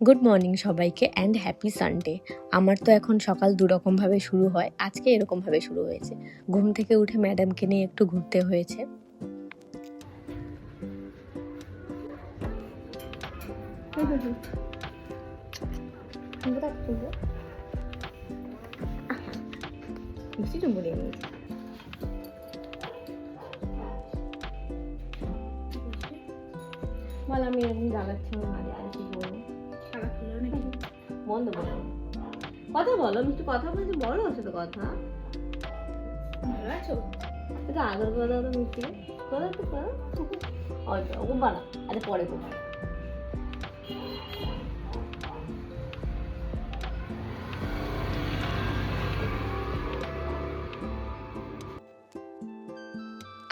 Good morning সবাইকে and happy Sunday. আমার তো এখন সকাল দুরকমভাবে শুরু হয়, আজকে এরকমভাবে শুরু হয়েছে। ঘুম থেকে উঠে ম্যাডামকে নিয়ে একটু ঘুরতে হয়েছে। বল, আমি এরকম জ্বালাচ্ছি আমার কি বলবো, বন্ধ বলো, কথা বলো, মিষ্টি কথা বলছি, বলো ওর সাথে কথা। ভালো আছো? এটা আদর করে দাও তো মিষ্টি, কথা তো করো অল্প খুব বানা, আরে পরে খুব বানা।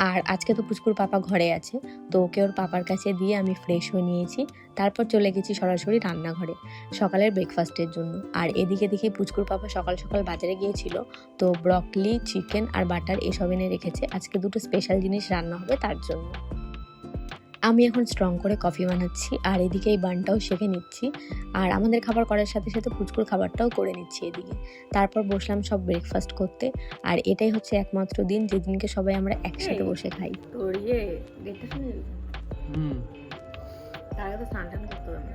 আর আজকে তো পুচকুর পাপা ঘরে আছে, তো ওকে ওর পাপার কাছে দিয়ে আমি ফ্রেশ হয়ে নিয়েছি। তারপর চলে গেছি সরাসরি রান্নাঘরে সকালের ব্রেকফাস্টের জন্য। আর এদিকে দেখি পুচকুর পাপা সকাল সকাল বাজারে গিয়েছিল, তো ব্রকলি, চিকেন আর বাটার এসব এনে রেখেছে। আজকে দুটো স্পেশাল জিনিস রান্না হবে তার জন্য। আমি এখন স্ট্রং করে কফি বানাচ্ছি আর এদিকে এই বানটাও সেঁকে নিচ্ছি। আর আমাদের খাবার করার সাথে সাথে পুচকুর খাবারটাও করে নিচ্ছি এদিকে। তারপর বসলাম সব ব্রেকফাস্ট করতে। আর এটাই হচ্ছে একমাত্র দিন যেদিনকে সবাই আমরা একসাথে বসে খাই। তোর দেখতে শুনে তার আগে তো স্নান টান করতে হবে।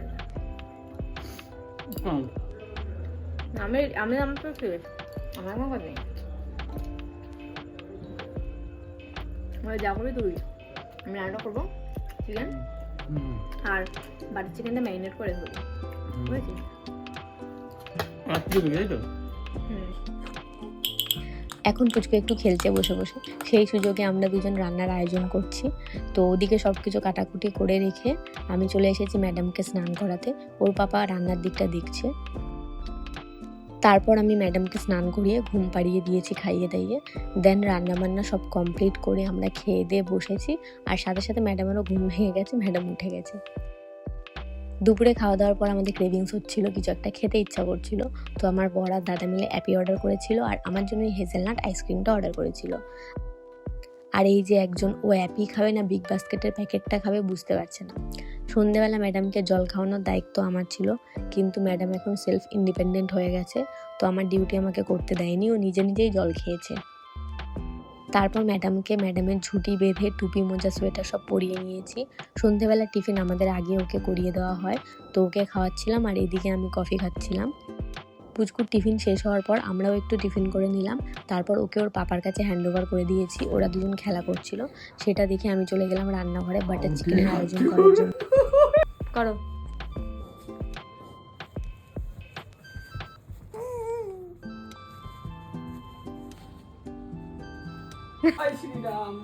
আমি আমার তো ফ্রেশ, আমার আমার নেই, যা করবি তুই। আমি রান্না করবো চিকেন আর বাটার চিকেনটা ম্যারিনেট করে দেবো, বুঝেছিস? এখন পুচকু একটু খেলছে বসে বসে, সেই সুযোগে আমরা দুজন রান্নার আয়োজন করছি। তো ওদিকে সব কিছু কাটাকুটি করে রেখে আমি চলে এসেছি ম্যাডামকে স্নান করাতে। ওর পাপা রান্নার দিকটা দেখছে। তারপর আমি ম্যাডামকে স্নান করিয়ে ঘুম পাড়িয়ে দিয়েছি খাইয়ে দাইয়ে। দেন রান্নাবান্না সব কমপ্লিট করে আমরা খেয়ে দিয়ে বসেছি। আর সাথে সাথে ম্যাডামেরও ঘুম ভেঙে গেছে, ম্যাডাম উঠে গেছে। দুপুরে খাওয়া দাওয়ার পর আমাদের ক্রেভিংস হচ্ছিল, কিছু একটা খেতে ইচ্ছা করছিল। তো আমার বর আর দাদা মিলে অ্যাপি অর্ডার করেছিল আর আমার জন্য এই হেজেলনাট আইসক্রিমটা অর্ডার করেছিল। আর এই যে একজন, ও অ্যাপি খাবে না বিগ বাস্কেটের প্যাকেটটা খাবে বুঝতে পারছে না। সন্ধ্যেবেলা ম্যাডামকে জল খাওয়ানোর দায়িত্ব আমার ছিল, কিন্তু ম্যাডাম এখন সেলফ ইন্ডিপেন্ডেন্ট হয়ে গেছে, তো আমার ডিউটি আমাকে করতে দেয়নি, ও নিজে নিজেই জল খেয়েছে। তারপর ম্যাডামের ঝুঁটি বেঁধে টুপি, মোজা, সোয়েটার সব পরিয়ে নিয়েছি। সন্ধ্যেবেলা টিফিন আমাদের আগে ওকে করিয়ে দেওয়া হয়, তো ওকে খাওয়াচ্ছিলাম আর এদিকে আমি কফি খাচ্ছিলাম। পুচকুর টিফিন শেষ হওয়ার পর আমরাও একটু টিফিন করে নিলাম। তারপর ওকে ওর পাপার কাছে হ্যান্ড ওভার করে দিয়েছি, ওরা দুজন খেলা করছিল। সেটা দেখে আমি চলে গেলাম রান্নাঘরে বাটার চিকেনের আয়োজন করার জন্য। করো। জয় শ্রীরাম,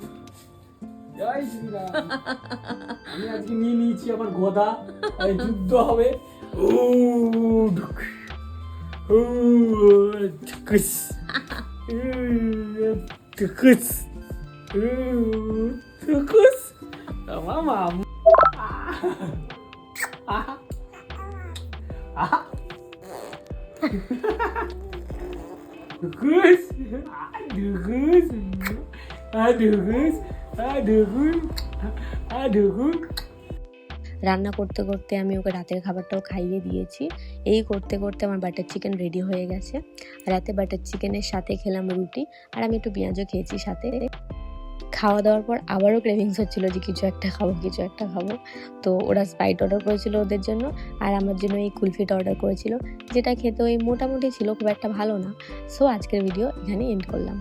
জয় শ্রীরাম। আমি আজকে নিয়ে নিয়েছি আমার গদা, যুদ্ধ হবে। রান্না করতে করতে আমি ওকে রাতের খাবারটাও খাইয়ে দিয়েছি। এই করতে করতে আমার বাটার চিকেন রেডি হয়ে গেছে। রাতে বাটার চিকেনের সাথে খেলাম রুটি, আর আমি একটু পেঁয়াজও খেয়েছি সাথে। খাওয়া দাওয়ার পর আবারও ক্রেভিংস হচ্ছিল যে কিছু একটা খাবো। তো ওরা স্প্রাইট অর্ডার করেছিল ওদের জন্য, আর আমার জন্য এই কুলফিটা অর্ডার করেছিল, যেটা খেতে ওই মোটামুটি ছিল, খুব একটা ভালো না। সো আজকের ভিডিও এখানে এন্ড করলাম।